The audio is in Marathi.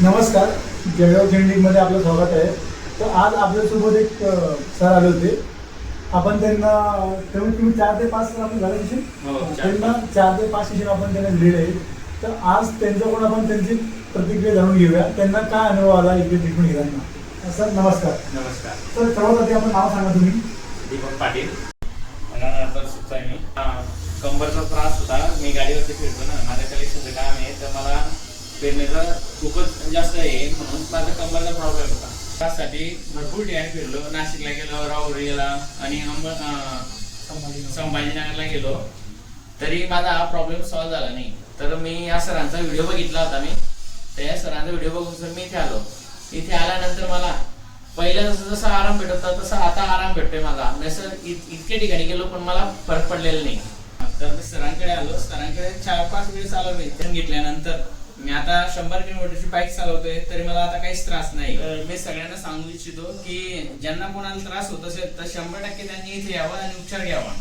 नमस्कार, जळगाव मध्ये आपलं स्वागत आहे. तर आज आपल्यासोबत एक सर आले होते. आपण त्यांना तुम्ही 4 ते 5 आपण झालं सेशन, त्यांना 4 ते 5 सेशन आपण त्यांना दिलेले आहे. तर आज त्यांच्याकडून आपण त्यांची प्रतिक्रिया जाणून घेऊया. त्यांना काय अनुभव आला इथे ट्रीटमेंट घेताना. सर नमस्कार. नमस्कार सर, सर्वात आधी आपण नाव सांगा तुम्ही. दीपक पाटील. मला नंतर सुचतोय मी कंबरचा त्रास होता. मी गाडीवरती फिरतो ना, माझं कलेक्शनचं काम आहे, तर मला फिरण्याचा खूपच जास्त आहे म्हणून माझा कंबरचा प्रॉब्लेम होता. त्यासाठी भरपूर ठिकाणी फिरलो. नाशिकला गेलो, राहुरीला आणि संभाजीनगरला गेलो, तरी माझा हा प्रॉब्लेम सॉल्व्ह झाला नाही. तर मी या सरांचा व्हिडिओ बघितला होता. तर या सरांचा व्हिडिओ बघून सर मी इथे आलो. इथे आल्यानंतर मला पहिला जसा आराम भेटत होता तसा आता आराम भेटतोय माझा. मी सर इतके ठिकाणी गेलो पण मला फरक पडलेला नाही. तर मी सरांकडे आलो. सरांकडे 4-5 दिवस आलो. मी घेतल्यानंतर मी आता 100 किलोमीटरची बाईक चालवतोय, तरी मला आता काहीच त्रास नाही. मी सगळ्यांना सांगू इच्छितो की ज्यांना कोणाला त्रास होत असेल तर 100% त्यांनी इथे यावं आणि उपचार घ्यावा.